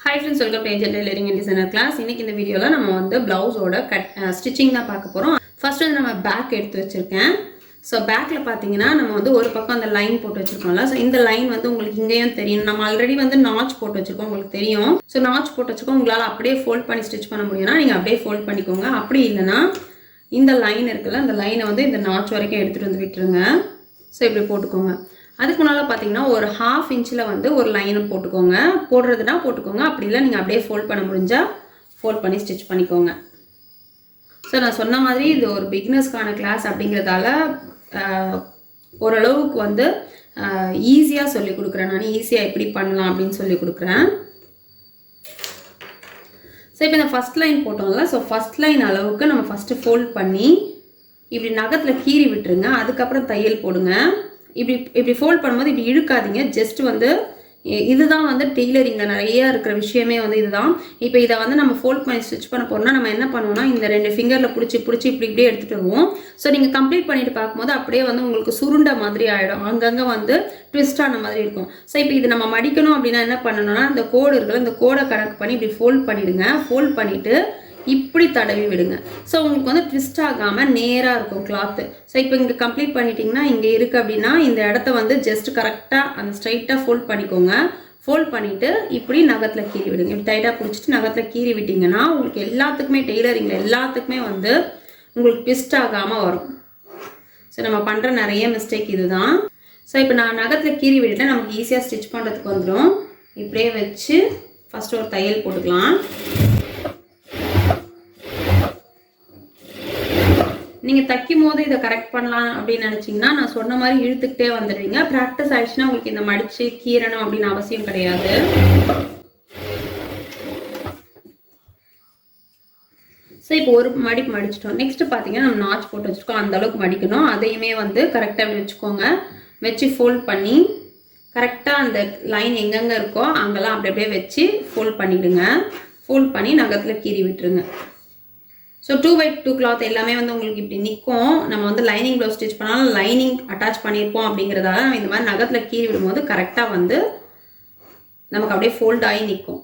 Hi friends, welcome to Angel Tailoring and Designer class. இன்னைக்கு இந்த வீடியோல நம்ம வந்து பிளவுஸோட ஸ்டிச்சிங் தான் பார்க்க போறோம். ஃபர்ஸ்ட் வந்து நம்ம பேக் எடுத்து வச்சிருக்கேன். சோ பேக்ல பாத்தீங்கன்னா நம்ம வந்து ஒரு பக்கம் அந்த லைன் போட்டு வச்சிருக்கோம்ல. சோ இந்த லைன் வந்து உங்களுக்கு இங்கேயும் தெரியும். நம்ம ஆல்ரெடி வந்து நாட்ச் போட்டு வச்சிருக்கோம், உங்களுக்கு தெரியும். சோ நாட்ச் போட்டு வச்சிருக்கோம். உங்களால அப்படியே ஃபோல்ட் பண்ணி ஸ்டிட்ச் பண்ண முடியும்னா நீங்க அப்படியே ஃபோல்ட் பண்ணிக்கோங்க. அப்படி இல்லனா இந்த லைன் இருக்குல்ல, அந்த லைனை வந்து இந்த நாட்ச் வரைக்கும் எடுத்துட்டு வந்து விட்டுருங்க. சோ இப்படி போட்டுக்கோங்க. அதுக்கு முன்னால பாத்தீங்கன்னா ஒரு 1/2 இன்ச்ல வந்து ஒரு லைன் போட்டுக்கோங்க. போடுறதுனா போட்டுக்கோங்க. அப்படி இல்ல நீங்க அப்படியே ஃபோல்ட் பண்ண முடிஞ்சா ஃபோல்ட் பண்ணி ஸ்டிட்ச் பண்ணிக்கோங்க. சோ நான் சொன்ன மாதிரி இது ஒரு பிகினர்ஸ்க்கான கிளாஸ் அப்படிங்கறதால ஓரளவுக்கு வந்து ஈஸியா சொல்லி கொடுக்கிறேன். நான் ஈஸியா எப்படி பண்ணலாம் அப்படினு சொல்லி கொடுக்கிறேன். சோ இப்போ இந்த ஃபர்ஸ்ட் லைன் போட்டோம்ல, சோ ஃபர்ஸ்ட் லைன் அளவுக்கு நம்ம ஃபர்ஸ்ட் ஃபோல்ட் பண்ணி இப்படி நகத்துல கீறி விட்டுருங்க. அதுக்கு அப்புறம் தையல் போடுங்க. இப்படி ஃபோல்ட் பண்ணும்போது இப்படி இழுக்காதீங்க. ஜஸ்ட் வந்து இதுதான் வந்து டெய்லரிங்ல நிறைய இருக்கிற விஷயமே வந்து இதுதான். இப்போ இதை வந்து நம்ம ஃபோல்ட் பண்ணி ஸ்டிச் பண்ண போறோம்னா நம்ம என்ன பண்ணுவோம்னா இந்த 2 ஃபிங்கர்ல பிடிச்சி இப்படி எடுத்துட்டு வருவோம். ஸோ நீங்க கம்ப்ளீட் பண்ணிட்டு பார்க்கும்போது அப்படியே வந்து உங்களுக்கு சுருண்ட மாதிரி ஆயிடும். அங்கங்க வந்து ட்விஸ்ட் ஆன மாதிரி இருக்கும். ஸோ இப்போ இது நம்ம மடிக்கணும் அப்படின்னா என்ன பண்ணணும்னா இந்த கோடு இருக்குல்ல, இந்த கோடை கணக்கு பண்ணி இப்படி ஃபோல்ட் பண்ணிடுங்க. ஃபோல்ட் பண்ணிட்டு இப்படி தடவி விடுங்க. ஸோ உங்களுக்கு வந்து ட்விஸ்ட் ஆகாமல் நேராக இருக்கும் கிளாத்து. ஸோ இப்போ இங்கே கம்ப்ளீட் பண்ணிட்டீங்கன்னா இங்கே இருக்குது அப்படின்னா இந்த இடத்த வந்து ஜஸ்ட் கரெக்டாக அந்த ஸ்ட்ரைட்டாக ஃபோல்ட் பண்ணிக்கோங்க. ஃபோல்ட் பண்ணிவிட்டு இப்படி நகத்தில் கீறி விடுங்க. இப்படி டைட்டாக பிடிச்சிட்டு நகத்தில் கீறி விட்டிங்கன்னா உங்களுக்கு எல்லாத்துக்குமே டெய்லரிங்கில் எல்லாத்துக்குமே வந்து உங்களுக்கு ட்விஸ்ட் ஆகாமல் வரும். ஸோ நம்ம பண்ணுற நிறைய மிஸ்டேக் இதுதான். ஸோ இப்போ நான் நகத்தில் கீறி விட்டுட்டேன். நமக்கு ஈஸியாக ஸ்டிச் பண்ணுறதுக்கு வந்துடும். இப்படியே வச்சு ஃபஸ்ட்டு ஒரு தையல் போட்டுக்கலாம். நீங்கள் தைக்கும் போது இதை கரெக்ட் பண்ணலாம் அப்படின்னு நினச்சிங்கன்னா நான் சொன்ன மாதிரி இழுத்துக்கிட்டே வந்துடுவீங்க. ப்ராக்டிஸ் ஆயிடுச்சுன்னா உங்களுக்கு இந்த மடித்து கீறணும் அப்படின்னு அவசியம் கிடையாது. ஸோ இப்போ ஒரு மடிப்பு மடிச்சிட்டோம். நெக்ஸ்ட் பார்த்தீங்கன்னா நம்ம நாட்ச் போட்டு வச்சுருக்கோம், அந்த அளவுக்கு மடிக்கணும். அதையுமே வந்து கரெக்டாக வச்சுக்கோங்க. வச்சு ஃபோல்ட் பண்ணி கரெக்டாக அந்த லைன் எங்கெங்கே இருக்கோ அங்கெல்லாம் அப்படியே வச்சு ஃபோல்ட் பண்ணிவிடுங்க. ஃபோல்ட் பண்ணி நகத்தில் கீறி விட்டுருங்க. ஸோ 2/2 கிளாத் எல்லாமே வந்து உங்களுக்கு இப்படி நிற்கும். நம்ம வந்து லைனிங் ப்ளவுஸ் ஸ்டிச் பண்ணாலும் லைனிங் அட்டாச் பண்ணியிருப்போம் அப்படிங்கிறதால நம்ம இந்த மாதிரி நகத்தில் கீறி விடும்போது கரெக்டாக வந்து நமக்கு அப்படியே ஃபோல்ட் ஆகி நிற்கும்.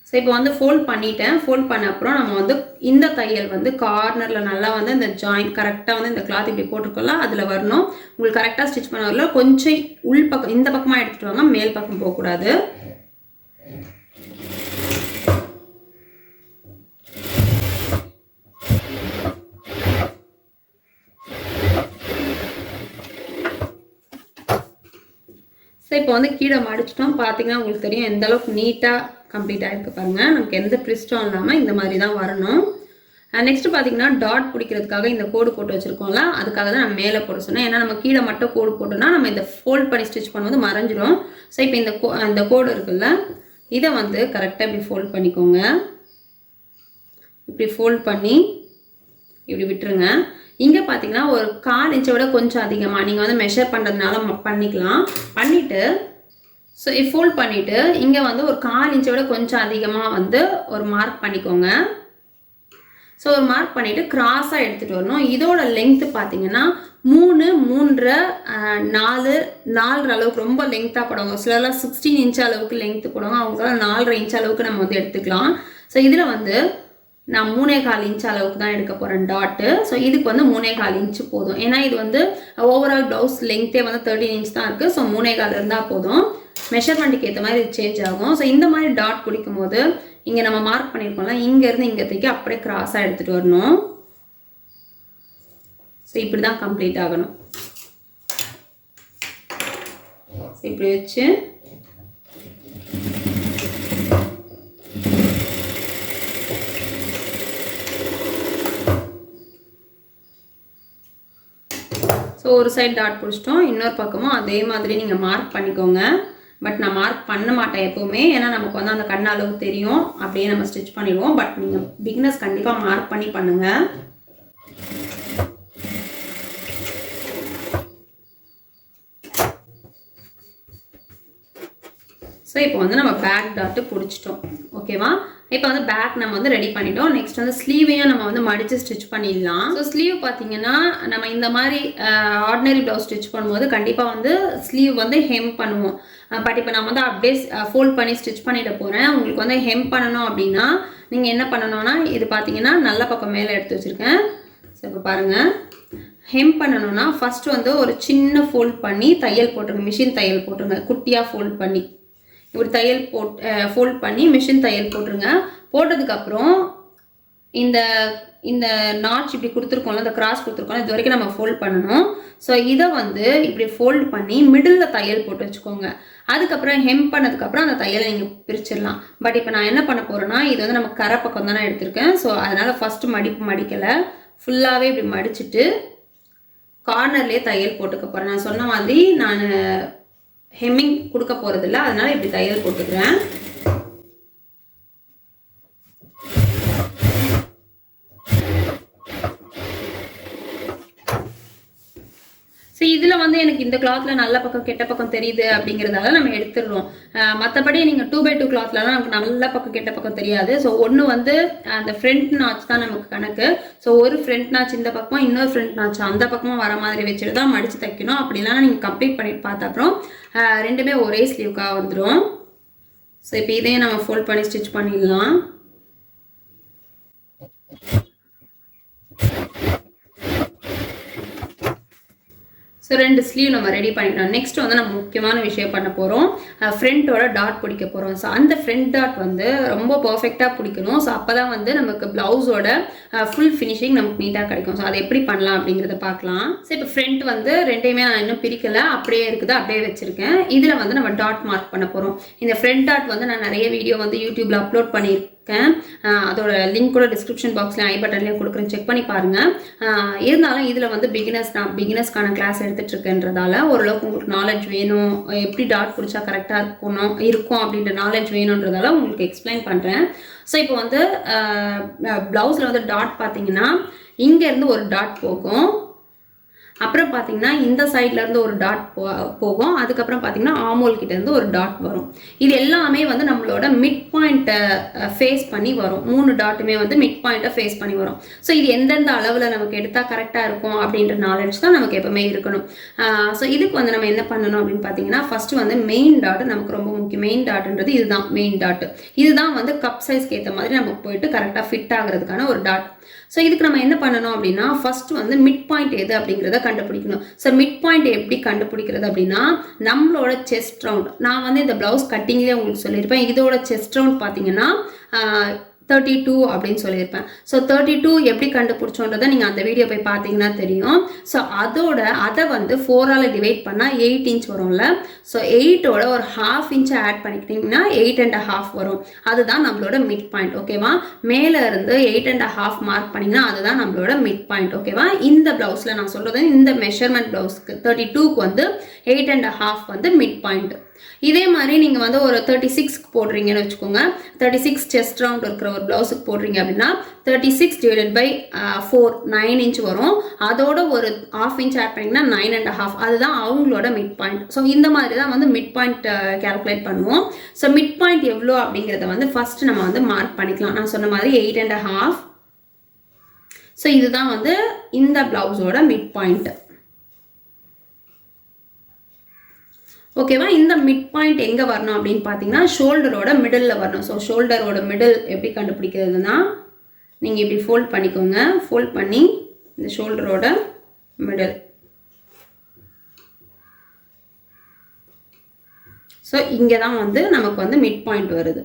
ஸோ இப்போ வந்து ஃபோல்ட் பண்ணிட்டேன். ஃபோல்ட் பண்ண அப்புறம் நம்ம வந்து இந்த தையல் வந்து கார்னரில் நல்லா வந்து இந்த ஜாயிண்ட் கரெக்டாக வந்து இந்த கிளாத் இப்படி போட்டிருக்கோம்ல அதில் வரணும். உங்களுக்கு கரெக்டாக ஸ்டிச் பண்ண வரல. கொஞ்சம் உள் பக்கம் இந்த பக்கமாக எடுத்துகிட்டு வாங்க, மேல் பக்கம் போகக்கூடாது. இப்போ வந்து கீழே மடிச்சிட்டோம். பார்த்தீங்கன்னா உங்களுக்கு தெரியும் எந்த அளவுக்கு நீட்டாக கம்ப்ளீட் ஆகிருக்கு பாருங்கள். நமக்கு எந்த ட்விஸ்ட்டும் இல்லாமல் இந்த மாதிரி தான் வரணும். நெக்ஸ்ட் பார்த்தீங்கன்னா டாட் பிடிக்கிறதுக்காக இந்த கோடு போட்டு வச்சுருக்கோம்ல, அதுக்காக தான் நான் மேலே போட சொன்னேன். ஏன்னா நம்ம கீழே மட்டும் கோடு போட்டோம்னா நம்ம இந்த ஃபோல்ட் பண்ணி ஸ்டிச் பண்ணும்போது மறைஞ்சிடும். ஸோ இப்போ இந்த கோடு இருக்குல்ல, இதை வந்து கரெக்டாக இப்படி ஃபோல்ட் பண்ணிக்கோங்க. இப்படி ஃபோல்ட் பண்ணி இப்படி விட்டுருங்க. இங்கே பார்த்தீங்கன்னா ஒரு 1/4 இன்ச்சை விட கொஞ்சம் அதிகமாக நீங்கள் வந்து மெஷர் பண்ணுறதுனால பண்ணிக்கலாம். பண்ணிவிட்டு ஸோ ஃபோல்ட் பண்ணிவிட்டு இங்கே வந்து ஒரு 1/4 இன்ச்சை விட கொஞ்சம் அதிகமாக வந்து ஒரு மார்க் பண்ணிக்கோங்க. ஸோ ஒரு மார்க் பண்ணிவிட்டு கிராஸாக எடுத்துகிட்டு வரணும். இதோட லெங்க்த்து பார்த்தீங்கன்னா 3, 3.5, 4 அளவுக்கு ரொம்ப லெங்க்த்தாக போடுவாங்க. சிலர்லாம் 16 இன்ச் அளவுக்கு லெங்க்த்து போடுவாங்க. அவங்களால 4.5 இன்ச் அளவுக்கு நம்ம வந்து எடுத்துக்கலாம். ஸோ இதில் வந்து நான் 3.25 இன்ச் அளவுக்கு தான் எடுக்க போகிறேன் டாட்டு. ஸோ இதுக்கு வந்து 3.25 இன்ச்சு போதும். ஏன்னா இது வந்து ஓவரால் ப்ளவுஸ் லெங்க்த்தே வந்து 13 இன்ச் தான் இருக்குது. ஸோ 3.25 இருந்தால் போதும். மெஷர்மெண்ட்டுக்கு ஏற்ற மாதிரி இது சேஞ்ச் ஆகும். ஸோ இந்த மாதிரி டாட் பிடிக்கும் போது இங்கே நம்ம மார்க் பண்ணியிருக்கோம்ல, இங்கேருந்து இங்கே தூக்கி அப்படியே கிராஸாக எடுத்துகிட்டு வரணும். ஸோ இப்படி தான் கம்ப்ளீட் ஆகணும். ஸோ இப்படி வச்சு ஸோ ஒரு சைட் டாட் பிடிச்சிட்டோம். இன்னொரு பக்கமும் அதே மாதிரி நீங்கள் மார்க் பண்ணிக்கோங்க. பட் நான் மார்க் பண்ண மாட்டேன் எப்போவுமே. ஏன்னா நமக்கு வந்து அந்த கண்ண அளவு தெரியும், அப்படியே நம்ம ஸ்டிச் பண்ணிடுவோம். பட் நீங்கள் பிகினர்ஸ் கண்டிப்பாக மார்க் பண்ணி பண்ணுங்கள். ஸோ இப்போ வந்து நம்ம பேக் டாட்டு பிடிச்சிட்டோம். ஓகேவா? இப்போ வந்து பேக் நம்ம வந்து ரெடி பண்ணிட்டோம். நெக்ஸ்ட் வந்து ஸ்லீவையும் நம்ம வந்து மடித்து ஸ்டிச் பண்ணிடலாம். ஸோ ஸ்லீவ் பார்த்தீங்கன்னா நம்ம இந்த மாதிரி ஆர்டினரி ப்ளவுஸ் ஸ்டிச் பண்ணும்போது கண்டிப்பாக வந்து ஸ்லீவ் வந்து ஹெம் பண்ணுவோம். பட் இப்போ நான் வந்து அப்படியே ஃபோல்ட் பண்ணி ஸ்டிச் பண்ணிட போகிறேன். உங்களுக்கு வந்து ஹெம் பண்ணணும் அப்படின்னா நீங்கள் என்ன பண்ணணும்னா இது பார்த்தீங்கன்னா நல்ல பக்கம் மேலே எடுத்து வச்சுருக்கேன். ஸோ இப்போ பாருங்கள், ஹெம் பண்ணணும்னா ஃபஸ்ட்டு வந்து ஒரு சின்ன ஃபோல்ட் பண்ணி தையல் போட்டுருங்க, மிஷின் தையல் போட்டுருங்க. குட்டியாக ஃபோல்ட் பண்ணி இப்படி தையல் ஃபோல்ட் பண்ணி மிஷின் தையல் போட்டுருங்க. போட்டதுக்கப்புறம் இந்த இந்த நாட்ச் இப்படி கொடுத்துருக்கோம்ல, இந்த கிராஸ் கொடுத்துருக்கோம்ல, இது வரைக்கும் நம்ம ஃபோல்ட் பண்ணணும். ஸோ இதை வந்து இப்படி ஃபோல்ட் பண்ணி மிடில் தையல் போட்டு வச்சுக்கோங்க. அதுக்கப்புறம் ஹெம் பண்ணதுக்கப்புறம் அந்த தையலை நீங்கள் பிரிச்சிடலாம். பட் இப்போ நான் என்ன பண்ண போகிறேன்னா இது வந்து நம்ம கரை பக்கம் தானே எடுத்திருக்கேன். ஸோ அதனால் ஃபஸ்ட்டு மடிக்கலை, ஃபுல்லாகவே இப்படி மடிச்சுட்டு கார்னர்லேயே தையல் போட்டுக்க போகிறேன். நான் சொன்ன மாதிரி நான் ஹெம்மிங் கொடுக்க போகிறதில்ல, அதனால் இப்படி தையல் போட்டுக்கிறேன். ஸோ இதில் வந்து எனக்கு இந்த கிளாத்தில் நல்ல பக்கம் கெட்ட பக்கம் தெரியுது அப்படிங்கிறதால நம்ம எடுத்துடுறோம். மற்றபடி நீங்கள் 2x2 கிளாத்லலாம் நமக்கு நல்ல பக்கம் கெட்ட பக்கம் தெரியாது. ஸோ ஒன்று வந்து அந்த ஃப்ரண்ட் நாச் தான் நமக்கு கணக்கு. ஸோ ஒரு ஃப்ரண்ட் நாச் இந்த பக்கம், இன்னொரு ஃப்ரண்ட் நாச் அந்த பக்கமும் வர மாதிரி வச்சுட்டு தான் மடித்து தைக்கணும். அப்படிலாம் நீங்கள் கம்ப்ளீட் பண்ணிட்டு பார்த்த அப்புறம் ரெண்டுமே ஒரே ஸ்லீவ்க்காக வந்துடும். ஸோ இப்போ இதையும் நம்ம ஃபோல்ட் பண்ணி ஸ்டிச் பண்ணிடலாம். ஸோ ரெண்டு ஸ்லீவ் நம்ம ரெடி பண்ணிட்டோம். நெக்ஸ்ட் வந்து நம்ம முக்கியமான விஷயம் பண்ண போகிறோம், ஃப்ரண்ட்டோட டாட் பிடிக்க போகிறோம். ஸோ அந்த ஃப்ரண்ட் டாட் வந்து ரொம்ப பர்ஃபெக்டாக பிடிக்கணும். ஸோ அப்போ தான் வந்து நமக்கு ப்ளவுஸோட ஃபுல் ஃபினிஷிங் நமக்கு நீட்டாக கிடைக்கும். ஸோ அதை எப்படி பண்ணலாம் அப்படிங்கிறத பார்க்கலாம். ஸோ இப்போ ஃப்ரண்ட் வந்து ரெண்டையுமே நான் இன்னும் பிரிக்கலை, அப்படியே இருக்குது, அப்படியே வச்சுருக்கேன். இதில் வந்து நம்ம டாட் மார்க் பண்ண போகிறோம். இந்த ஃப்ரண்ட் டாட் வந்து நான் நிறைய வீடியோ வந்து யூடியூப்பில் அப்லோட் பண்ணியிருக்கேன். அதோட லிங்க் கூட டிஸ்கிரிப்ஷன் பாக்ஸ்லையும் ஐ பட்டன்லையும் கொடுக்குறேன், செக் பண்ணி பாருங்கள். இருந்தாலும் இதில் வந்து நான் பிகினர்ஸ்க்கான கிளாஸ் எடுத்துகிட்டு இருக்கேன்றதால ஓரளவுக்கு உங்களுக்கு நாலேஜ் வேணும், எப்படி டாட் பிடிச்சா கரெக்டாக இருக்கும் அப்படின்ற நாலேஜ் வேணுன்றதால உங்களுக்கு எக்ஸ்பிளைன் பண்ணுறேன். ஸோ இப்போ வந்து ப்ளவுஸில் வந்து டாட் பார்த்தீங்கன்னா இங்கேருந்து ஒரு டாட் போகும், அப்புறம் பார்த்தீங்கன்னா இந்த சைட்லேருந்து ஒரு டாட் போகும், அதுக்கப்புறம் பார்த்தீங்கன்னா ஆமோல் கிட்டேருந்து ஒரு டாட் வரும். இது எல்லாமே வந்து நம்மளோட மிட் பாயிண்ட்டை ஃபேஸ் பண்ணி வரும். 3 டாட்டுமே வந்து மிட் பாயிண்ட்டை ஃபேஸ் பண்ணி வரும். ஸோ இது எந்தெந்த அளவில் நமக்கு எடுத்தால் கரெக்டாக இருக்கும் அப்படின்ற நாலேஜ் தான் நமக்கு எப்பவுமே இருக்கணும். ஸோ இதுக்கு வந்து நம்ம என்ன பண்ணணும் அப்படின்னு பார்த்தீங்கன்னா ஃபஸ்ட்டு வந்து மெயின் டாட் நமக்கு ரொம்ப முக்கியம். மெயின் டாட்ன்றது இதுதான் மெயின் டாட். இதுதான் வந்து கப் சைஸ்க்கு ஏற்ற மாதிரி நமக்கு போயிட்டு கரெக்டாக ஃபிட் ஆகிறதுக்கான ஒரு டாட். ஸோ இதுக்கு நம்ம என்ன பண்ணணும் அப்படின்னா ஃபர்ஸ்ட் வந்து மிட் பாயிண்ட் எது அப்படிங்கிறத கண்டுபிடிக்கணும். ஸோ மிட் பாயிண்ட் எப்படி கண்டுபிடிக்கிறது அப்படின்னா நம்மளோட செஸ்ட் ரவுண்ட், நான் வந்து இந்த ப்ளவுஸ் கட்டிங்லேயே உங்களுக்கு சொல்லியிருப்பேன், இதோட செஸ்ட் ரவுண்ட் பார்த்தீங்கன்னா 32 அப்படின்னு சொல்லியிருப்பேன். ஸோ 32 எப்படி கண்டுபிடிச்சோன்றதை நீங்கள் அந்த வீடியோ போய் பார்த்தீங்கன்னா தெரியும். ஸோ அதை வந்து 4ஆல் டிவைட் பண்ணால் 8 இன்ச் வரும்ல. ஸோ 8ஓட ஒரு 1/2 இன்ச்சை ஆட் பண்ணிக்கிட்டிங்கன்னா 8.5 வரும். அதுதான் நம்மளோட மிட் பாயிண்ட். ஓகேவா? மேலே இருந்து 8.5 மார்க் பண்ணிங்கன்னா அதுதான் நம்மளோட மிட் பாயிண்ட். ஓகேவா? இந்த ப்ளவுஸில் நான் சொல்கிறது இந்த மெஷர்மெண்ட் ப்ளவுஸ்க்கு 32க்கு வந்து 8.5 வந்து மிட் பாயிண்ட். இதே மாதிரி நீங்கள் வந்து ஒரு 36க்கு போடுறீங்கன்னு வச்சுக்கோங்க, 36 செஸ்ட் ரவுண்ட் இருக்கிற ஒரு ப்ளவுஸுக்கு போடுறீங்க அப்படின்னா 36 டிவைடட் பை 4 9 இன்ச் வரும். அதோட ஒரு 1/2 இன்ச் ஆட் பண்ணிங்கன்னா 9.5, அதுதான் அவங்களோட மிட் பாயிண்ட். ஸோ இந்த மாதிரி தான் வந்து மிட் பாயிண்ட் கேல்குலேட் பண்ணுவோம். ஸோ மிட் பாயிண்ட் எவ்வளோ அப்படிங்கிறத வந்து ஃபர்ஸ்ட் நம்ம வந்து மார்க் பண்ணிக்கலாம். நான் சொன்ன மாதிரி 8.5. ஸோ இதுதான் வந்து இந்த ப்ளவுஸோட மிட் பாயிண்ட். ஓகேவா? இந்த மிட் பாயிண்ட் எங்கே வரணும் அப்படின்னு பார்த்தீங்கன்னா ஷோல்டரோட மிடில் வரணும். ஸோ ஷோல்டரோட மிடில் எப்படி கண்டுபிடிக்கிறதுனா நீங்கள் இப்படி ஃபோல்ட் பண்ணிக்கோங்க. ஃபோல்ட் பண்ணி இந்த ஷோல்டரோட மிடில், ஸோ இங்கே தான் வந்து நமக்கு வந்து மிட் பாயிண்ட் வருது.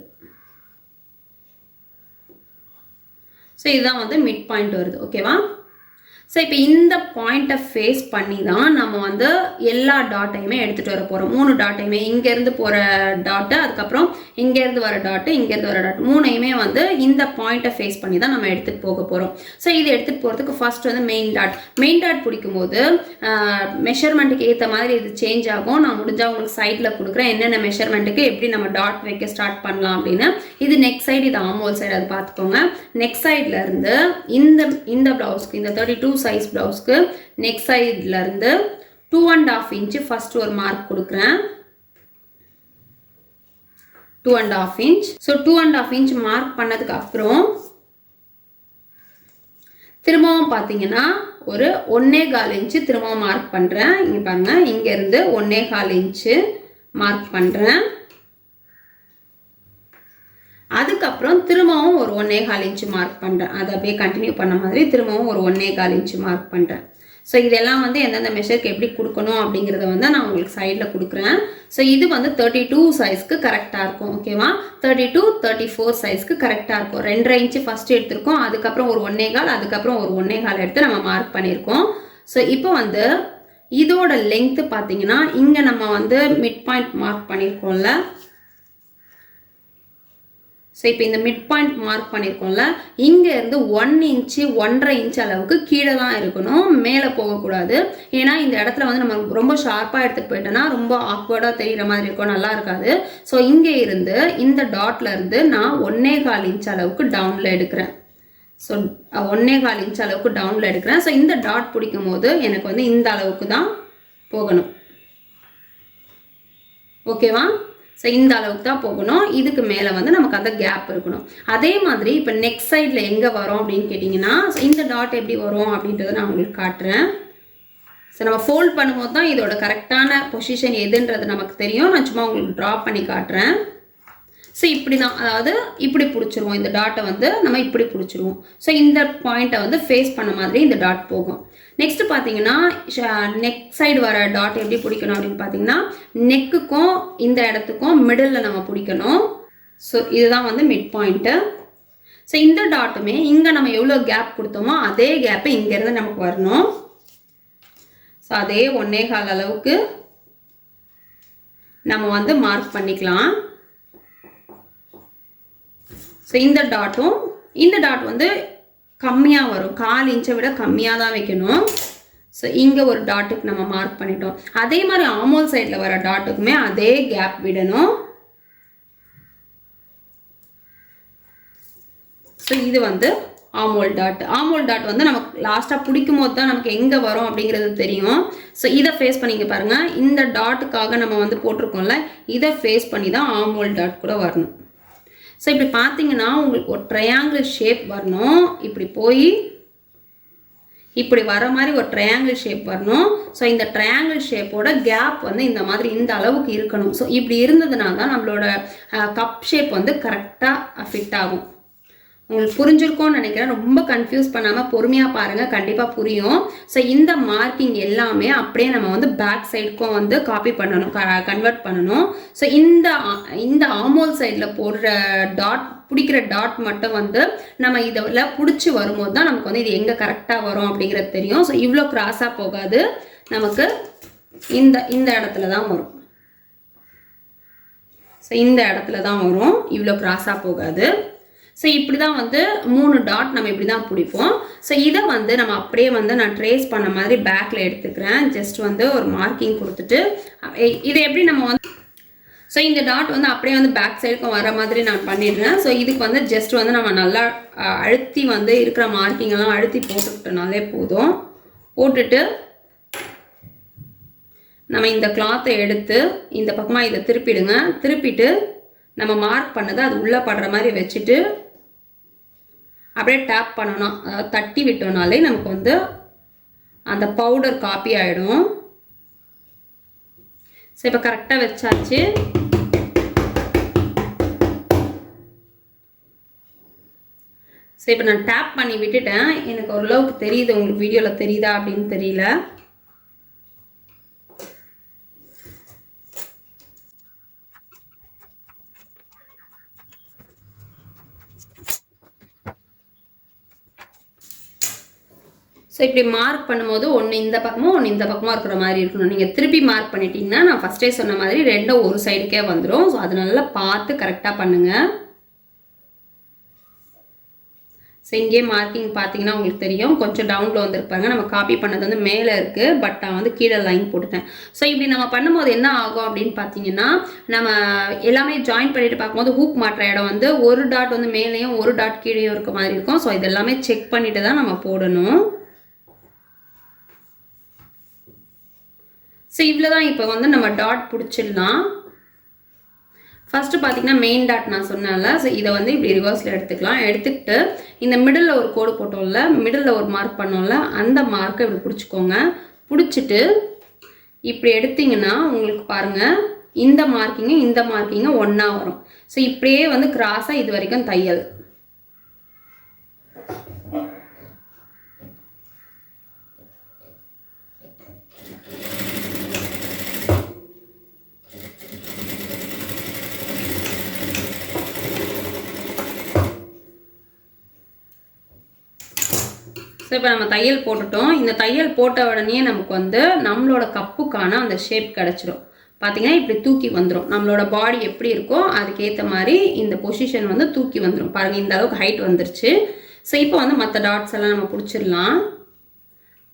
ஸோ இதுதான் வந்து மிட் பாயிண்ட் வருது. ஓகேவா? ஸோ இப்போ இந்த பாயிண்ட்டை ஃபேஸ் பண்ணி தான் நம்ம வந்து எல்லா டாட்டையுமே எடுத்துகிட்டு வர போகிறோம். 3 டாட்டையுமே, இங்கேருந்து போகிற டாட்டு, அதுக்கப்புறம் இங்கேருந்து வர டாட்டு, இங்கேருந்து வர டாட், 3ஐயுமே வந்து இந்த பாயிண்ட்டை ஃபேஸ் பண்ணி தான் நம்ம எடுத்துகிட்டு போக போகிறோம். ஸோ இது எடுத்துகிட்டு போகிறதுக்கு ஃபர்ஸ்ட் வந்து மெயின் டாட் பிடிக்கும் போது மெஷர்மெண்ட்டுக்கு ஏற்ற மாதிரி இது சேஞ்ச் ஆகும். நான் முடிஞ்சால் உங்களுக்கு சைடில் கொடுக்குறேன் என்னென்ன மெஷர்மெண்ட்டுக்கு எப்படி நம்ம டாட் வைக்க ஸ்டார்ட் பண்ணலாம் அப்படின்னு. இது நெக் சைடு, இது ஆமோல் சைடு, அது பார்த்துக்கோங்க. நெக் சைடில் இருந்து இந்த ப்ளவுஸ்க்கு, இந்த 32 சைஸ் ப்ளவுஸ்க்கு நெக் சைடில் இருந்து 2.5 இன்ச்சு ஃபர்ஸ்ட் ஒரு மார்க் கொடுக்குறேன். 2.5 inch. ஸோ 2.5 inch மார்க் பண்ணதுக்கு அப்புறம் திரும்பவும் பார்த்தீங்கன்னா ஒரு 1.25 inch திரும்பவும் மார்க் பண்ணுறேன். இங்கே பாருங்க, இங்கேருந்து 1.25 inch மார்க் பண்ணுறேன். அதுக்கப்புறம் திரும்பவும் ஒரு 1.25 inch மார்க் பண்ணுறேன். அதை அப்படியே கண்டினியூ பண்ண மாதிரி திரும்பவும் ஒரு 1.25 inch மார்க் பண்ணுறேன். ஸோ இதெல்லாம் வந்து எந்தெந்த மெஷருக்கு எப்படி கொடுக்கணும் அப்படிங்கிறத வந்து நான் உங்களுக்கு சைடில் கொடுக்குறேன். ஸோ இது வந்து 32 சைஸ்க்கு கரெக்டாக இருக்கும். ஓகேவா? 32, 34 சைஸ்க்கு கரெக்டாக இருக்கும். 2.5 inch ஃபஸ்ட்டு எடுத்திருக்கோம், அதுக்கப்புறம் ஒரு 1.25, அதுக்கப்புறம் ஒரு 1.25 எடுத்து நம்ம மார்க் பண்ணியிருக்கோம். ஸோ இப்போ வந்து இதோட லெங்க்த்து பார்த்தீங்கன்னா இங்கே நம்ம வந்து மிட் பாயிண்ட் மார்க் பண்ணியிருக்கோம்ல. ஸோ இப்போ இந்த மிட் பாயிண்ட் மார்க் பண்ணியிருக்கோம்ல, இங்கேருந்து 1 inch 1.5 inch அளவுக்கு கீழே தான் இருக்கணும், மேலே போகக்கூடாது. ஏன்னா இந்த இடத்துல வந்து நம்ம ரொம்ப ஷார்ப்பாக எடுத்துகிட்டு போயிட்டோன்னா ரொம்ப ஆக்வர்டாக தெரிகிற மாதிரி இருக்கும், நல்லா இருக்காது. ஸோ இங்கே இருந்து இந்த டாட்ல இருந்து நான் 1.25 inch அளவுக்கு டவுனில் எடுக்கிறேன். ஸோ 1.25 inch அளவுக்கு டவுனில் எடுக்கிறேன். ஸோ இந்த டாட் பிடிக்கும் போது எனக்கு வந்து இந்த அளவுக்கு தான் போகணும். ஓகேவா? ஸோ இந்த அளவுக்கு தான் போகணும். இதுக்கு மேலே வந்து நமக்கு அந்த கேப் இருக்கணும். அதே மாதிரி இப்போ நெக்ஸ்ட் சைடில் எங்கே வரும் அப்படின்னு கேட்டிங்கன்னா, ஸோ இந்த டாட் எப்படி வரும் அப்படின்றத நான் உங்களுக்கு காட்டுறேன். ஸோ நம்ம ஃபோல்ட் பண்ணும்போது தான் இதோட கரெக்டான பொசிஷன் எதுன்றது நமக்கு தெரியும். நான் சும்மா உங்களுக்கு ட்ரா பண்ணி காட்டுறேன். ஸோ இப்படி தான், அதாவது இப்படி பிடிச்சிருவோம். இந்த டாட்டை வந்து நம்ம இப்படி பிடிச்சிருவோம். ஸோ இந்த பாயிண்ட்டை வந்து ஃபேஸ் பண்ண மாதிரி இந்த டாட் போகும். நெக்ஸ்ட் பார்த்தீங்கன்னா நெக் சைடு வர டாட் எப்படி பிடிக்கணும் அப்படின்னு பார்த்தீங்கன்னா, நெக்குக்கும் இந்த இடத்துக்கும் மிடில் நம்ம பிடிக்கணும். ஸோ இதுதான் வந்து மிட் பாயிண்ட்டு. ஸோ இந்த டாட்டுமே இங்கே நம்ம எவ்வளோ கேப் கொடுத்தோமோ அதே கேப்பு இங்கேருந்து நமக்கு வரணும். ஸோ அதே 1.25 அளவுக்கு நம்ம வந்து மார்க் பண்ணிக்கலாம். ஸோ இந்த டாட் வந்து கம்மியாக வரும், 1/4 inch விட கம்மியாக தான் வைக்கணும். ஸோ இங்கே ஒரு டாட்டுக்கு நம்ம மார்க் பண்ணிட்டோம். அதே மாதிரி ஆமோல் சைடில் வர டாட்டுக்குமே அதே கேப் விடணும். ஸோ இது வந்து ஆமோல் டாட் வந்து நமக்கு லாஸ்ட்டாக பிடிக்கும் போது தான் நமக்கு எங்கே வரும் அப்படிங்கிறது தெரியும். ஸோ இதை ஃபேஸ் பண்ணிங்க பாருங்கள், இந்த டாட்டுக்காக நம்ம வந்து போட்டிருக்கோம்ல, இதை ஃபேஸ் பண்ணி தான் ஆமோல் டாட் கூட வரணும். ஸோ இப்படி பார்த்தீங்கன்னா உங்களுக்கு ஒரு ட்ரையாங்கிள் ஷேப் வரணும். இப்படி போய் இப்படி வர மாதிரி ஒரு ட்ரையாங்கிள் ஷேப் வரணும். ஸோ இந்த ட்ரையாங்கிள் ஷேப்போட கேப் வந்து இந்த மாதிரி இந்த அளவுக்கு இருக்கணும். ஸோ இப்படி இருந்ததுனா தான் நம்மளோட கப் ஷேப் வந்து கரெக்டாக ஃபிட் ஆகும். உங்களுக்கு புரிஞ்சிருக்கும்னு நினைக்கிறேன். ரொம்ப கன்ஃபியூஸ் பண்ணாமல் பொறுமையாக பாருங்கள், கண்டிப்பாக புரியும். ஸோ இந்த மார்க்கிங் எல்லாமே அப்படியே நம்ம வந்து பேக் சைடுக்கும் வந்து காப்பி பண்ணணும், கன்வெர்ட் பண்ணணும். ஸோ இந்த ஆமோல் சைடில் போடுற டாட், பிடிக்கிற டாட் மட்டும் வந்து நம்ம இதில் பிடிச்சி வரும்போது தான் நமக்கு வந்து இது எங்கே கரெக்டாக வரும் அப்படிங்கிறது தெரியும். ஸோ இவ்வளோ கிராஸாக போகாது, நமக்கு இந்த இடத்துல தான் வரும். ஸோ இந்த இடத்துல தான் வரும், இவ்வளோ கிராஸாக போகாது. ஸோ இப்படி தான் வந்து 3 டாட் நம்ம இப்படி தான் பிடிப்போம். ஸோ இதை வந்து நம்ம அப்படியே வந்து நான் ட்ரேஸ் பண்ண மாதிரி பேக்கில் எடுத்துக்கிறேன். ஜஸ்ட் வந்து ஒரு மார்க்கிங் கொடுத்துட்டு இதை எப்படி நம்ம வந்து, ஸோ இந்த டாட் வந்து அப்படியே வந்து பேக் சைடுக்கும் வர மாதிரி நான் பண்ணிடுறேன். ஸோ இதுக்கு வந்து ஜஸ்ட் வந்து நம்ம நல்லா அழுத்தி வந்து இருக்கிற மார்க்கிங்கெல்லாம் அழுத்தி போட்டுக்கிட்டனாலே போதும். போட்டுட்டு நம்ம இந்த கிளாத்தை எடுத்து இந்த பக்கமாக இதை திருப்பிடுங்க. திருப்பிட்டு நம்ம மார்க் பண்ணதை அது உள்ளே படுற மாதிரி வச்சுட்டு அப்படியே டேப் பண்ணணும், அதாவது தட்டி விட்டோம்னாலே நமக்கு வந்து அந்த பவுடர் காப்பி ஆகிடும். ஸோ இப்போ கரெக்டாக வச்சாச்சு. ஸோ இப்போ நான் டேப் பண்ணி விட்டுட்டேன். எனக்கு ஓரளவுக்கு தெரியுது, உங்களுக்கு வீடியோவில் தெரியுதா அப்படின்னு தெரியல. ஸோ இப்படி மார்க் பண்ணும்போது ஒன்று இந்த பக்கமும் ஒன்று இந்த பக்கமாக இருக்கிற மாதிரி இருக்கணும். நீங்கள் திருப்பி மார்க் பண்ணிட்டீங்கன்னா நான் ஃபஸ்ட்டே சொன்ன மாதிரி ரெண்டும் ஒரு சைடுக்கே வந்துடும். ஸோ அது நல்லா பார்த்து கரெக்டாக பண்ணுங்கள். ஸோ இங்கே மார்க்கிங் பார்த்தீங்கன்னா உங்களுக்கு தெரியும், கொஞ்சம் டவுனில் வந்துருப்பாங்க. நம்ம காப்பி பண்ணது வந்து மேலே இருக்குது, பட் நான் வந்து கீழே லைன் போட்டுட்டேன். ஸோ இப்படி நம்ம பண்ணும்போது என்ன ஆகும் அப்படின்னு பார்த்தீங்கன்னா, நம்ம எல்லாமே ஜாயின் பண்ணிட்டு பார்க்கும்போது ஹூக் மாட்டுற இடம் வந்து ஒரு டாட் வந்து மேலேயும் ஒரு டாட் கீழேயும் இருக்க மாதிரி இருக்கும். ஸோ இதெல்லாமே செக் பண்ணிட்டு தான் நம்ம போடணும். ஸோ இவ்வளோ தான். இப்போ வந்து நம்ம டாட் பிடிச்சிடலாம். ஃபஸ்ட்டு பார்த்தீங்கன்னா மெயின் டாட் நான் சொன்னேன்ல, ஸோ இதை வந்து இப்படி ரிவர்ஸில் எடுத்துக்கலாம். எடுத்துக்கிட்டு இந்த மிடில் ஒரு கோடு போட்டோம்ல, மிடில் ஒரு மார்க் பண்ணோம்ல, அந்த மார்க்கை இப்படி பிடிச்சிக்கோங்க. பிடிச்சிட்டு இப்படி எடுத்தீங்கன்னா உங்களுக்கு பாருங்கள் இந்த மார்க்கிங்கு ஒன்றா வரும். ஸோ இப்படியே வந்து கிராஸாக இது வரைக்கும் தையல். ஸோ இப்போ நம்ம தையல் போட்டுட்டோம். இந்த தையல் போட்ட உடனே நமக்கு வந்து நம்மளோட கப்புக்கான அந்த ஷேப் கிடச்சிடும். பார்த்தீங்கன்னா இப்படி தூக்கி வந்துடும். நம்மளோட பாடி எப்படி இருக்கோ அதுக்கேற்ற மாதிரி இந்த பொசிஷன் வந்து தூக்கி வந்துடும். பாருங்கள் இந்த அளவுக்கு ஹைட் வந்துருச்சு. ஸோ இப்போ வந்து மற்ற டாட்ஸ் எல்லாம் நம்ம பிடிச்சிடலாம்.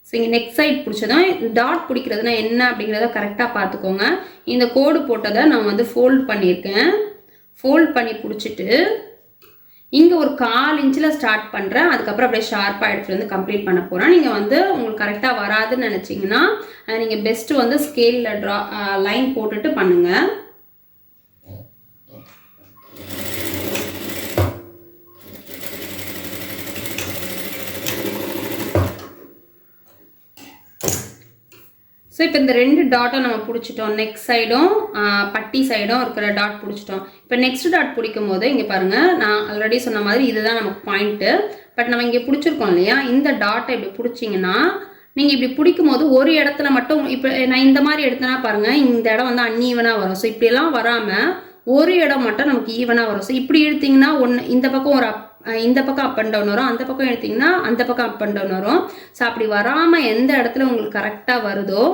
ஸோ இங்கே நெக்ஸ்ட் சைட் பிடிச்சதான் டாட் பிடிக்கிறதுனா என்ன அப்படிங்கிறத கரெக்டாக பார்த்துக்கோங்க. இந்த கோடு போட்டதை நான் வந்து ஃபோல்ட் பண்ணியிருக்கேன். ஃபோல்ட் பண்ணி பிடிச்சிட்டு இங்கே ஒரு 1/4 இன்ச்சில் ஸ்டார்ட் பண்ணுறேன். அதுக்கப்புறம் அப்படியே ஷார்ப்பாக எடுத்துகிட்டு வந்து கம்ப்ளீட் பண்ண போகிறேன். நீங்கள் வந்து உங்களுக்கு கரெக்டாக வராதுன்னு நினச்சிங்கன்னா நீங்கள் பெஸ்ட்டு வந்து ஸ்கேலில் லைன் போட்டுட்டு பண்ணுங்கள். ஸோ இப்போ இந்த 2 டாட்டும் நம்ம பிடிச்சிட்டோம். நெக்ஸ்ட் சைடும் பட்டி சைடும் இருக்கிற டாட் பிடிச்சிட்டோம். இப்போ நெக்ஸ்ட் டாட் பிடிக்கும் போது இங்கே பாருங்கள், நான் ஆல்ரெடி சொன்ன மாதிரி இதுதான் நமக்கு பாயிண்ட்டு. பட் நம்ம இங்கே பிடிச்சிருக்கோம் இல்லையா, இந்த டாட்டை இப்படி பிடிச்சிங்கன்னா நீங்கள் இப்படி பிடிக்கும் போது ஒரு இடத்துல மட்டும் இப்போ நான் இந்த மாதிரி எடுத்தேன்னா பாருங்கள் இந்த இடம் வந்து அன்ஈவனாக வரும். ஸோ இப்படியெல்லாம் வராமல் ஒரு இடம் மட்டும் நமக்கு ஈவனாக வரும். ஸோ இப்படி எடுத்திங்கன்னா இந்த பக்கம் இந்த பக்கம் அப் அண்ட் டவுன் வரும், அந்த பக்கம் எடுத்திங்கன்னா அந்த பக்கம் அப் அண்ட் டவுன் வரும். ஸோ அப்படி வராமல் எந்த இடத்துல உங்களுக்கு கரெக்டாக வருதோ,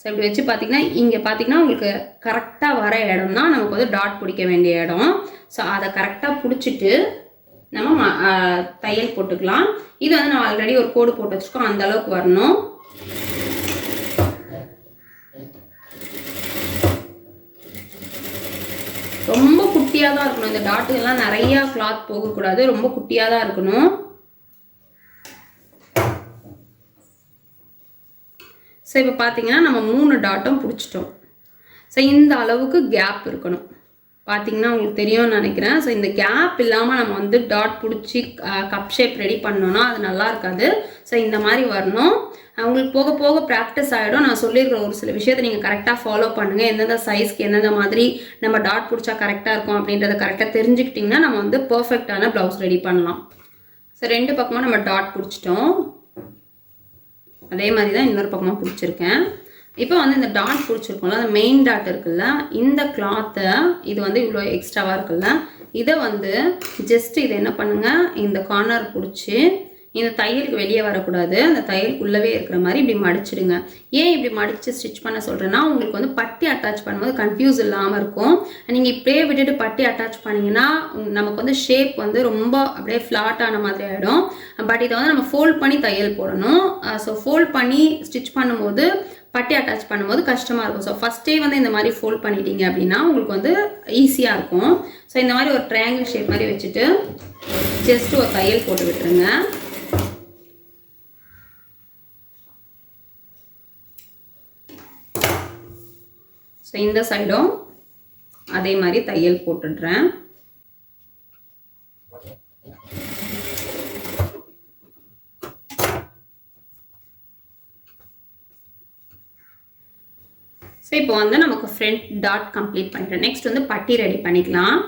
ஸோ இப்படி வச்சு பார்த்தீங்கன்னா இங்கே பார்த்தீங்கன்னா உங்களுக்கு கரெக்டாக வர இடம் தான் நமக்கு வந்து டாட் பிடிக்க வேண்டிய இடம். ஸோ அதை கரெக்டாக பிடிச்சிட்டு நம்ம தையல் போட்டுக்கலாம். இது வந்து நான் ஆல்ரெடி ஒரு கோடு போட்டு வச்சுருக்கோம், அந்த அளவுக்கு வரணும். ரொம்ப குட்டியாக தான் இருக்கணும். இந்த டாட்டுக்கெல்லாம் நிறையா கிளாத் போகக்கூடாது, ரொம்ப குட்டியாக தான் இருக்கணும். ஸோ இப்போ பார்த்தீங்கன்னா நம்ம 3 டாட்டும் பிடிச்சிட்டோம். ஸோ இந்த அளவுக்கு கேப் இருக்கணும். பார்த்தீங்கன்னா உங்களுக்கு தெரியும்னு நினைக்கிறேன். ஸோ இந்த கேப் இல்லாமல் நம்ம வந்து டாட் பிடிச்சி கப் ஷேப் ரெடி பண்ணோன்னா அது நல்லா இருக்காது. ஸோ இந்த மாதிரி வரணும். உங்களுக்கு போக போக ப்ராக்டிஸ் ஆகிடும். நான் சொல்லியிருக்கிற ஒரு சில விஷயத்தை நீங்கள் கரெக்டாக ஃபாலோ பண்ணுங்கள். எந்தெந்த சைஸ்க்கு எந்தெந்த மாதிரி நம்ம டாட் பிடிச்சா கரெக்டாக இருக்கும் அப்படின்றத கரெக்டாக தெரிஞ்சுக்கிட்டிங்கன்னா நம்ம வந்து பர்ஃபெக்டான ப்ளவுஸ் ரெடி பண்ணலாம். ஸோ 2 பக்கமாக நம்ம டாட் பிடிச்சிட்டோம். அதே மாதிரி தான் இன்னொரு பக்கமாக பிடிச்சிருக்கேன். இப்போ வந்து இந்த டாட் பிடிச்சிருக்கோம்ல, அந்த மெயின் டாட் இருக்குல்ல, இந்த கிளாத்தை இது வந்து இவ்வளோ எக்ஸ்ட்ராவாக இருக்குல்ல, இதை வந்து ஜஸ்ட் இதை என்ன பண்ணுங்கள், இந்த கார்னர் பிடிச்சி இந்த தையலுக்கு வெளியே வரக்கூடாது, அந்த தையலுக்குள்ளவே இருக்கிற மாதிரி இப்படி மடிச்சிடுங்க. ஏன் இப்படி மடித்து ஸ்டிச் பண்ண சொல்கிறேன்னா, உங்களுக்கு வந்து பட்டி அட்டாச் பண்ணும்போது கன்ஃபியூஸ் இல்லாமல் இருக்கும். நீங்கள் இப்படியே விட்டுட்டு பட்டி அட்டாச் பண்ணிங்கன்னா நமக்கு வந்து ஷேப் வந்து ரொம்ப அப்படியே ஃப்ளாட் ஆன மாதிரி ஆகிடும். பட் இதை வந்து நம்ம ஃபோல்ட் பண்ணி தையல் போடணும். ஸோ ஃபோல்ட் பண்ணி ஸ்டிச் பண்ணும்போது பட்டி அட்டாச் பண்ணும்போது கஷ்டமாக இருக்கும். ஸோ ஃபஸ்ட்டே வந்து இந்த மாதிரி ஃபோல்ட் பண்ணிட்டீங்க அப்படின்னா உங்களுக்கு வந்து ஈஸியாக இருக்கும். ஸோ இந்த மாதிரி ஒரு ட்ரையாங்கிள் ஷேப் மாதிரி வச்சுட்டு ஜஸ்ட் ஒரு தையல் போட்டு விட்டுருங்க. ஸோ இந்த சைடும் அதே மாதிரி தையல் போட்டுடுறேன். ஸோ இப்போ வந்து நமக்கு ஃப்ரண்ட் டாட் கம்ப்ளீட் பண்ணிட்டோம். நெக்ஸ்ட் வந்து பட்டி ரெடி பண்ணிக்கலாம்.